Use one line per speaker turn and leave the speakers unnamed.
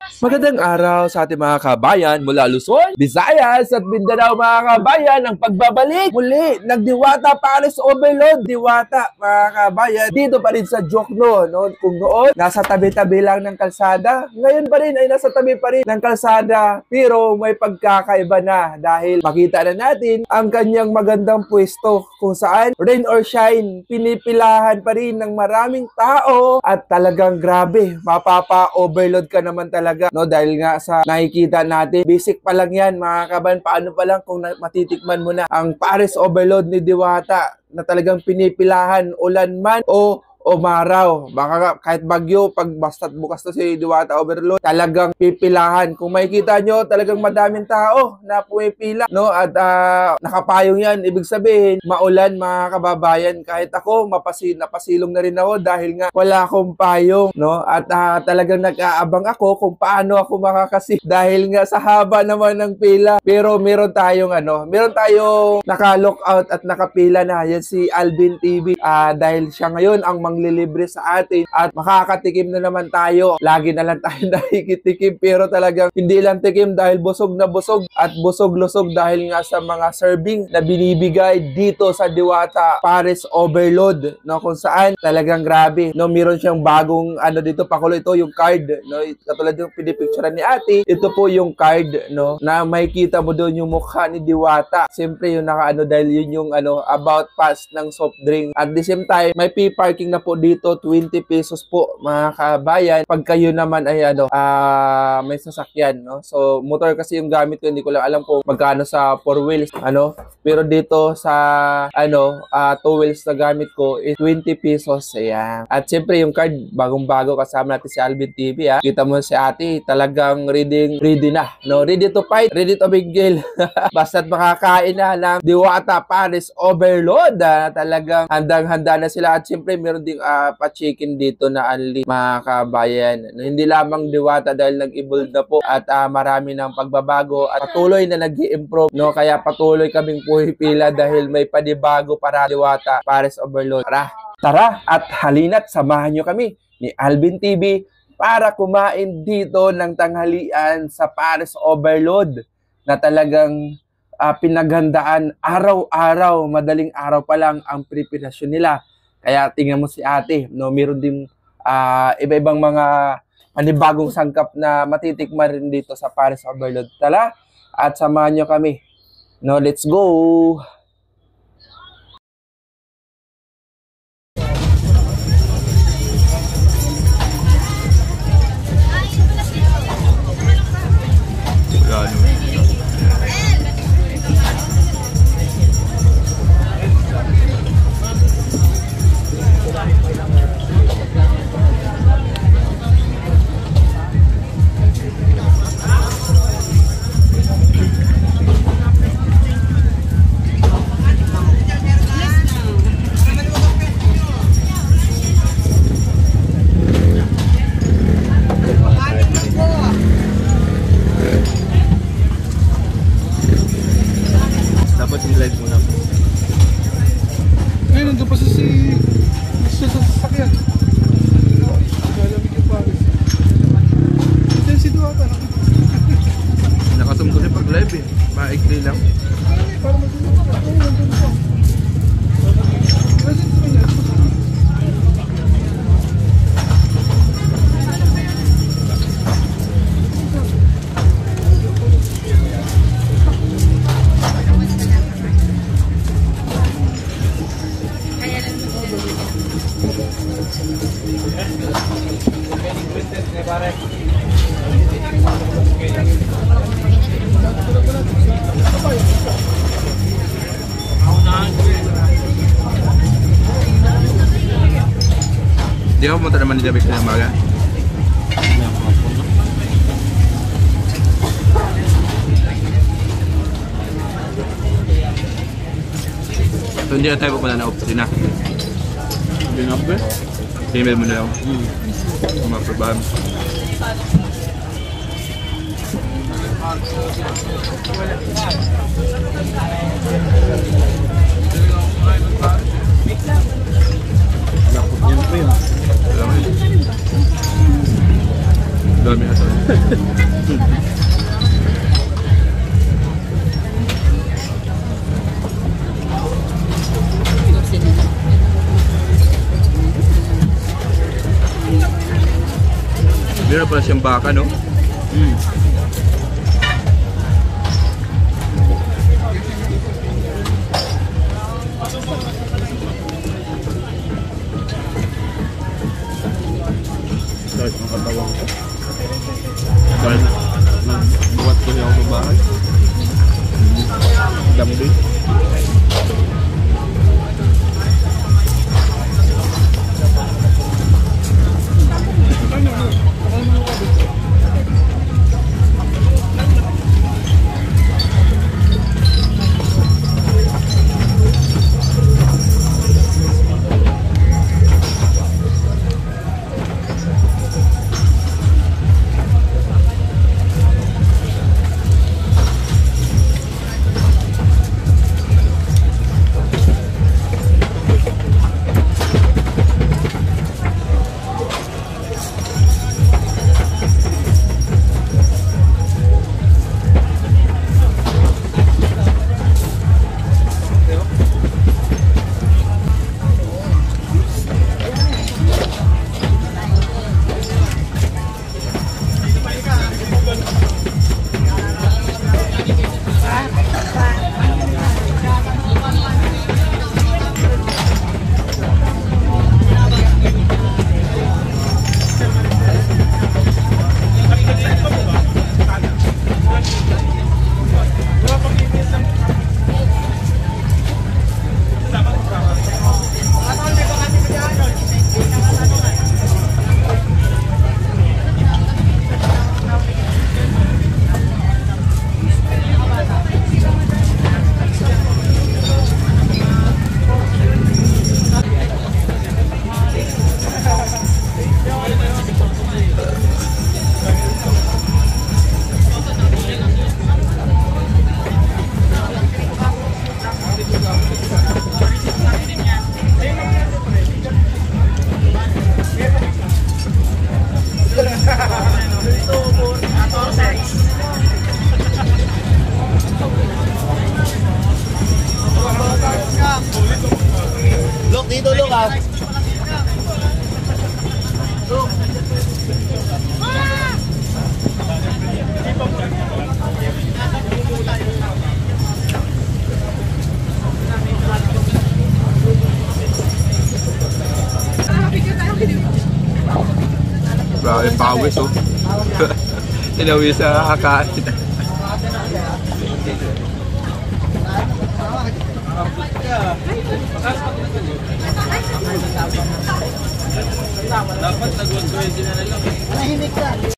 Magandang araw sa ating mga kabayan mula Luzon, Visayas at Mindanao mga kabayan. Ang pagbabalik muli ng Diwata Paris Overload. Diwata mga kabayan, dito pa rin sa Jokno. No? Kung noon, nasa tabi-tabi lang ng kalsada, ngayon pa rin ay nasa tabi pa rin ng kalsada. Pero may pagkakaiba na dahil makita na natin ang kanyang magandang pwesto kung saan rain or shine, pinipilahan pa rin ng maraming tao at talagang grabe, mapapa-overload ka naman talaga. No, dahil nga sa nakikita natin, basic pa lang yan mga kabayan. Paano pa lang kung matitikman mo na ang Paris Overload ni Diwata na talagang pinipilahan, ulan man o umaraw. Baka kahit bagyo, pag basta't bukas to si Diwata Overload, talagang pipilahan. Kung makikita nyo, talagang madaming tao na pumipila, no? At nakapayong yan. Ibig sabihin, maulan mga kababayan. Kahit ako, napasilong na rin ako dahil nga wala akong payong, no? At talagang nag-aabang ako kung paano ako makakasip dahil nga sa haba naman ng pila. Pero meron tayong naka-lockout at nakapila na. Yan si Alvin TV. Dahil siya ngayon ang manglilibre sa atin at makakatikim na naman tayo. Lagi na lang tayo nakikitikim pero talagang hindi lang tikim dahil busog na busog at busog-lusog dahil nga sa mga serving na binibigay dito sa Diwata Paris Overload, no, kung saan talagang grabe, no, meron siyang bagong dito pakulo. Ito yung card, no, katulad yung pinipicturean ni ate. Ito po yung card, no, na makikita mo doon yung mukha ni Diwata. Siyempre yung dahil yun yung about pass ng soft drink. At the same time, may parking na po dito, 20 pesos po mga kabayan. Pag kayo naman ay may sasakyan, no? So motor kasi yung gamit ko, hindi ko lang alam kung magkano sa 4 wheels, pero dito sa 2 wheels na gamit ko is 20 pesos. Ayan. At siyempre yung card, bagong-bago, kasama natin si Alvin TV, ha. Kita mo si ate, talagang ready na, no? Ready to fight, ready to bigil. Basta't makakain na ng Diwata Paris Overload, talagang handang-handa na sila. At siyempre meron ding pa-chicken dito na only mga kabayan. Hindi lamang Diwata dahil nag-evolve na po at marami ng pagbabago at patuloy na nag-i-improve, no? Kaya patuloy kaming pumipila dahil may panibago para Diwata Paris Overload. Tara at halina't samahan nyo kami ni Alvin TV para kumain dito ng tanghalian sa Paris Overload na talagang pinaghandaan araw-araw, madaling araw pa lang ang preparasyon nila. Kaya tingnan mo si ate, no, meron din iba-ibang mga panibagong sangkap na matitikman rin dito sa Paris Overload. Tala at samahan nyo kami. No, let's go! Maikli lang. Di ako pumunta naman ni David na umaga. So hindi na tayo pupunta na opisina. Hindi na ba? Email mo na lang. Mapabahan.
Dami na to. Meron pala siyang baka, no? Guys, makatawang ko. Dahil nagbuwat ko niya ako sa bahay. Dami din.
Look, dito look ah. Look.
Grabe, pawis oh. Tinawi sa kakain. Dapat nag-120 na lang eh.
Manahimik ka.